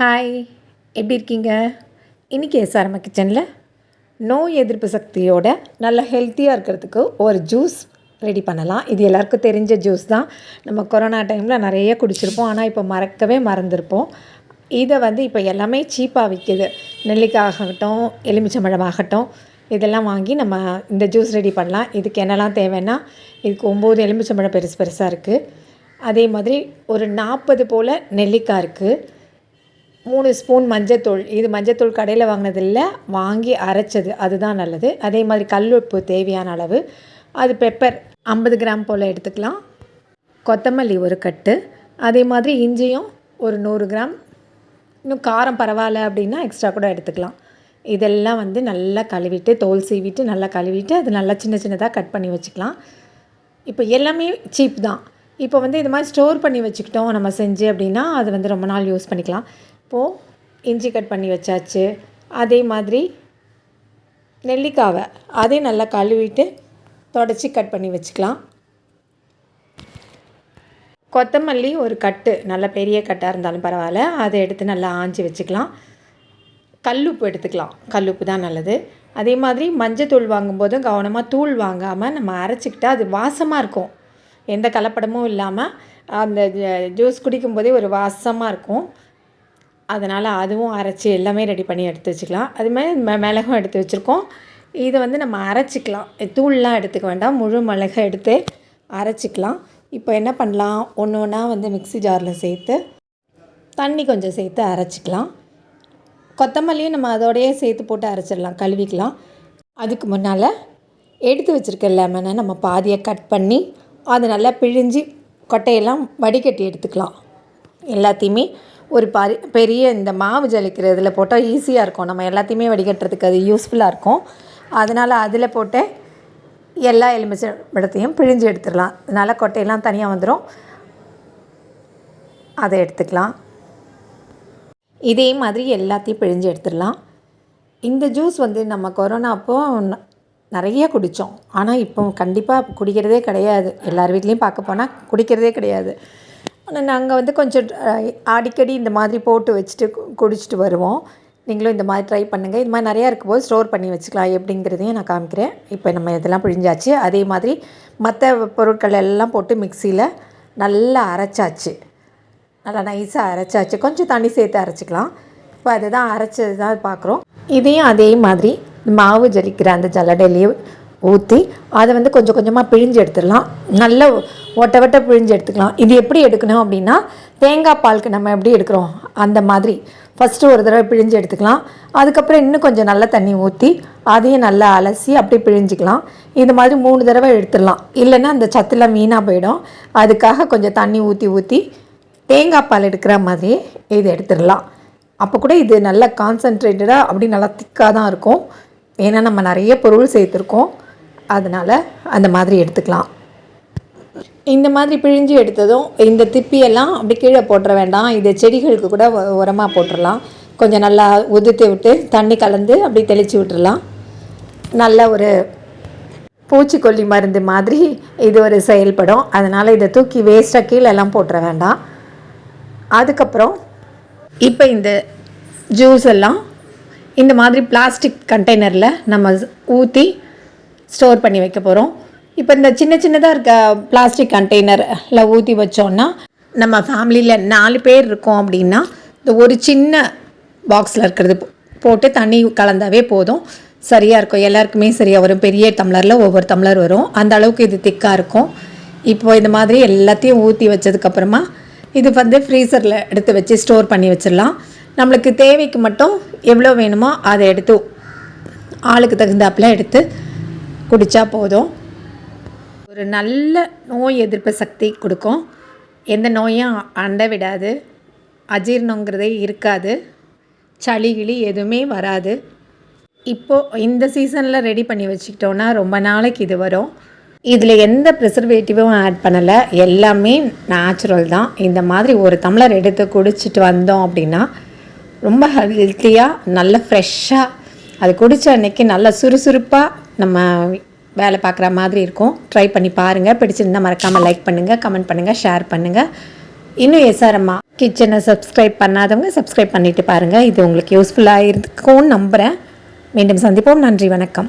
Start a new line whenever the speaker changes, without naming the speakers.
Hi, எப்படி இருக்கீங்க? இன்றைக்கி எஸ்ஆர்எம் கிச்சனில் நோய் எதிர்ப்பு சக்தியோட நல்ல ஹெல்த்தியாக இருக்கிறதுக்கு ஒரு ஜூஸ் ரெடி பண்ணலாம். இது எல்லாருக்கும் தெரிஞ்ச ஜூஸ் தான். நம்ம கொரோனா டைமில் நிறைய குடிச்சிருப்போம், ஆனால் இப்போ மறக்கவே மறந்துருப்போம். இதை இப்போ எல்லாமே சீப்பாக விற்கிது. நெல்லிக்காய் ஆகட்டும், எலுமிச்சம்பழம் ஆகட்டும், இதெல்லாம் வாங்கி நம்ம இந்த ஜூஸ் ரெடி பண்ணலாம். இதுக்கு என்னெல்லாம் தேவைன்னா, இதுக்கு 9 எலுமிச்சம்பழம் பெருசு பெருசாக இருக்குது. அதே மாதிரி ஒரு 40 போல் நெல்லிக்காய் இருக்குது. 3 ஸ்பூன் மஞ்சத்தூள். இது மஞ்சத்தூள் கடையில் வாங்கினதில்லை, வாங்கி அரைச்சது, அதுதான் நல்லது. அதே மாதிரி கல் உப்பு தேவையான அளவு. அது பெப்பர் 50 கிராம் போல் எடுத்துக்கலாம். கொத்தமல்லி ஒரு கட்டு. அதே மாதிரி இஞ்சியும் ஒரு 100 கிராம். இன்னும் காரம் பரவாயில்ல அப்படின்னா எக்ஸ்ட்ரா கூட எடுத்துக்கலாம். இதெல்லாம் நல்லா கழுவிட்டு, தோல் சீவிட்டு நல்லா கழுவிட்டு, அது நல்லா சின்ன சின்னதாக கட் பண்ணி வச்சுக்கலாம். இப்போ எல்லாமே சீப் தான். இப்போ இது மாதிரி ஸ்டோர் பண்ணி வச்சுக்கிட்டோம் நம்ம செஞ்சு அப்படின்னா அது ரொம்ப நாள் யூஸ் பண்ணிக்கலாம். இப்போது இஞ்சி கட் பண்ணி வச்சாச்சு. அதே மாதிரி நெல்லிக்காவை அதையும் நல்லா கழுவிட்டு தொடச்சி கட் பண்ணி வச்சுக்கலாம். கொத்தமல்லி ஒரு கட்டு, நல்ல பெரிய கட்டாக இருந்தாலும் பரவாயில்ல, அதை எடுத்து நல்லா ஆஞ்சி வச்சுக்கலாம். கல்லுப்பு எடுத்துக்கலாம், கல்லுப்பு தான் நல்லது. அதே மாதிரி மஞ்சத்தூள் வாங்கும்போதும் கவனமாக தூள் வாங்காமல் நம்ம அரைச்சிக்கிட்டால் அது வாசமாக இருக்கும். எந்த கலப்படமும் இல்லாமல் அந்த ஜூஸ் குடிக்கும்போதே ஒரு வாசமாக இருக்கும். அதனால் அதுவும் அரைச்சி எல்லாமே ரெடி பண்ணி எடுத்து வச்சுக்கலாம். அதுமாதிரி மிளகும் எடுத்து வச்சுருக்கோம். இதை நம்ம அரைச்சிக்கலாம். தூள்லாம் எடுத்துக்க வேண்டாம், முழு மிளகை எடுத்து அரைச்சிக்கலாம். இப்போ என்ன பண்ணலாம், ஒன்று ஒன்றா மிக்ஸி ஜாரில் சேர்த்து தண்ணி கொஞ்சம் சேர்த்து அரைச்சிக்கலாம். கொத்தமல்லியும் நம்ம அதோடையே சேர்த்து போட்டு அரைச்சிடலாம், கழுவிக்கலாம். அதுக்கு முன்னால் எடுத்து வச்சுருக்க லெமனை நம்ம பாதியை கட் பண்ணி அதை நல்லா பிழிஞ்சு கொட்டையெல்லாம் வடிகட்டி எடுத்துக்கலாம். எல்லாத்தையுமே ஒரு பெரிய இந்த மாவு ஜலிக்கிறதுல போட்டால் ஈஸியாக இருக்கும். நம்ம எல்லாத்தையுமே வடிகட்டுறதுக்கு அது யூஸ்ஃபுல்லாக இருக்கும். அதனால் அதில் போட்டு எல்லா எலுமிச்சம்பழத்தையும் பிழிஞ்சு எடுத்துடலாம். அதனால் கொட்டையெல்லாம் தனியாக வந்துடும். அதை எடுத்துக்கலாம். இதே மாதிரி எல்லாத்தையும் பிழிஞ்சு எடுத்துடலாம். இந்த ஜூஸ் நம்ம கொரோனா அப்போ நிறைய குடித்தோம். ஆனால் இப்போ கண்டிப்பாக குடிக்கிறதே கிடையாது. எல்லார் வீட்லேயும் பார்க்க போனால் குடிக்கிறதே கிடையாது. ஆனால் நாங்கள் கொஞ்சம் அடிக்கடி இந்த மாதிரி போட்டு வச்சுட்டு குடிச்சிட்டு வருவோம். நீங்களும் இந்த மாதிரி ட்ரை பண்ணுங்கள். இது மாதிரி நிறையா இருக்கும்போது ஸ்டோர் பண்ணி வச்சுக்கலாம் எப்படிங்கிறதையும் நான் காமிக்கிறேன். இப்போ நம்ம இதெல்லாம் பிழிஞ்சாச்சு. அதே மாதிரி மற்ற பொருட்கள் எல்லாம் போட்டு மிக்சியில் நல்லா அரைச்சாச்சு. நல்லா நைஸாக அரைச்சாச்சு. கொஞ்சம் தண்ணி சேர்த்து அரைச்சிக்கலாம். இப்போ அதுதான் அரைச்சது தான் பார்க்குறோம். இதையும் அதே மாதிரி மாவு ஜலிக்கிற அந்த ஜல்லடையிலேயே ஊற்றி அதை கொஞ்சம் கொஞ்சமாக பிழிஞ்சு எடுத்துடலாம். நல்ல ஒட்ட பிழிஞ்சு எடுத்துக்கலாம். இது எப்படி எடுக்கணும் அப்படின்னா, தேங்காய் பாலுக்கு நம்ம எப்படி எடுக்கிறோம் அந்த மாதிரி ஃபஸ்ட்டு ஒரு தடவை பிழிஞ்சு எடுத்துக்கலாம். அதுக்கப்புறம் இன்னும் கொஞ்சம் நல்ல தண்ணி ஊற்றி அதையும் நல்லா அலசி அப்படியே பிழிஞ்சிக்கலாம். இது மாதிரி 3 தடவை எடுத்துடலாம். இல்லைன்னா அந்த சத்துலாம் வீணாக போயிடும். அதுக்காக கொஞ்சம் தண்ணி ஊற்றி தேங்காய் பால் எடுக்கிற மாதிரியே இது எடுத்துடலாம். அப்போ கூட இது நல்லா கான்சன்ட்ரேட்டடாக அப்படி நல்லா திக்காக தான் இருக்கும். ஏன்னா நம்ம நிறைய பொருள் சேர்த்துருக்கோம். அதனால் அந்த மாதிரி எடுத்துக்கலாம். இந்த மாதிரி பிழிஞ்சு எடுத்ததும் இந்த திப்பியெல்லாம் அப்படி கீழே போட்டுற வேண்டாம். இது செடிகளுக்கு கூட உரமாக போட்டுடலாம். கொஞ்சம் நல்லா உதுத்து விட்டு தண்ணி கலந்து அப்படி தெளித்து விட்டுடலாம். நல்ல ஒரு பூச்சிக்கொல்லி மருந்து மாதிரி இது ஒரு செயல்படும். அதனால் இதை தூக்கி வேஸ்ட்டாக கீழெல்லாம் போட்டுற வேண்டாம். அதுக்கப்புறம் இப்போ இந்த ஜூஸ் எல்லாம் இந்த மாதிரி பிளாஸ்டிக் கண்டெய்னரில் நம்ம ஊற்றி ஸ்டோர் பண்ணி வைக்க போகிறோம். இப்போ இந்த சின்ன சின்னதாக இருக்க பிளாஸ்டிக் கண்டெய்னரில் ஊற்றி வச்சோன்னா, நம்ம ஃபேமிலியில் 4 பேர் இருக்கோம் அப்படின்னா இந்த ஒரு சின்ன பாக்ஸில் இருக்கிறது போட்டு தண்ணி கலந்தாவே போதும், சரியாக இருக்கும். எல்லாருக்குமே சரியாக வரும். பெரிய டம்ளரில் ஒவ்வொரு டம்ளர் வரும். அந்த அளவுக்கு இது திக்காக இருக்கும். இப்போ இந்த மாதிரி எல்லாத்தையும் ஊற்றி வச்சதுக்கப்புறமா இது ஃப்ரீசரில் எடுத்து வச்சு ஸ்டோர் பண்ணி வச்சிடலாம். நம்மளுக்கு தேவைக்கு மட்டும் எவ்வளோ வேணுமோ அதை எடுத்து ஆளுக்கு தகுந்தாப்பில் எடுத்து குடித்தா போதும். ஒரு நல்ல நோய் எதிர்ப்பு சக்தி கொடுக்கும். எந்த நோயும் அண்ட விடாது. அஜீர்ணங்கிறதே இருக்காது. சளி எதுவுமே வராது. இப்போது இந்த சீசனில் ரெடி பண்ணி வச்சுக்கிட்டோன்னா ரொம்ப நாளைக்கு இது வரும். இதில் எந்த ப்ரிசர்வேட்டிவும் ஆட் பண்ணலை, எல்லாமே நேச்சுரல் தான். இந்த மாதிரி ஒரு டம்ளர் எடுத்து குடிச்சிட்டு வந்தோம் அப்படின்னா ரொம்ப ஹெல்த்தியாக நல்ல ஃப்ரெஷ்ஷாக அது குடித்த அன்றைக்கி நல்ல சுறுசுறுப்பாக நம்ம வேலை பார்க்குற மாதிரி இருக்கும். ட்ரை பண்ணி பாருங்கள். பிடிச்சிருந்தால் மறக்காமல் லைக் பண்ணுங்கள், கமெண்ட் பண்ணுங்கள், ஷேர் பண்ணுங்கள். இன்னும் எஸ்ஆர்எம்மா கிச்சனை சப்ஸ்கிரைப் பண்ணாதவங்க சப்ஸ்கிரைப் பண்ணிவிட்டு பாருங்கள். இது உங்களுக்கு யூஸ்ஃபுல்லாக இருக்கும்னு நம்புகிறேன். மீண்டும் சந்திப்போம். நன்றி, வணக்கம்.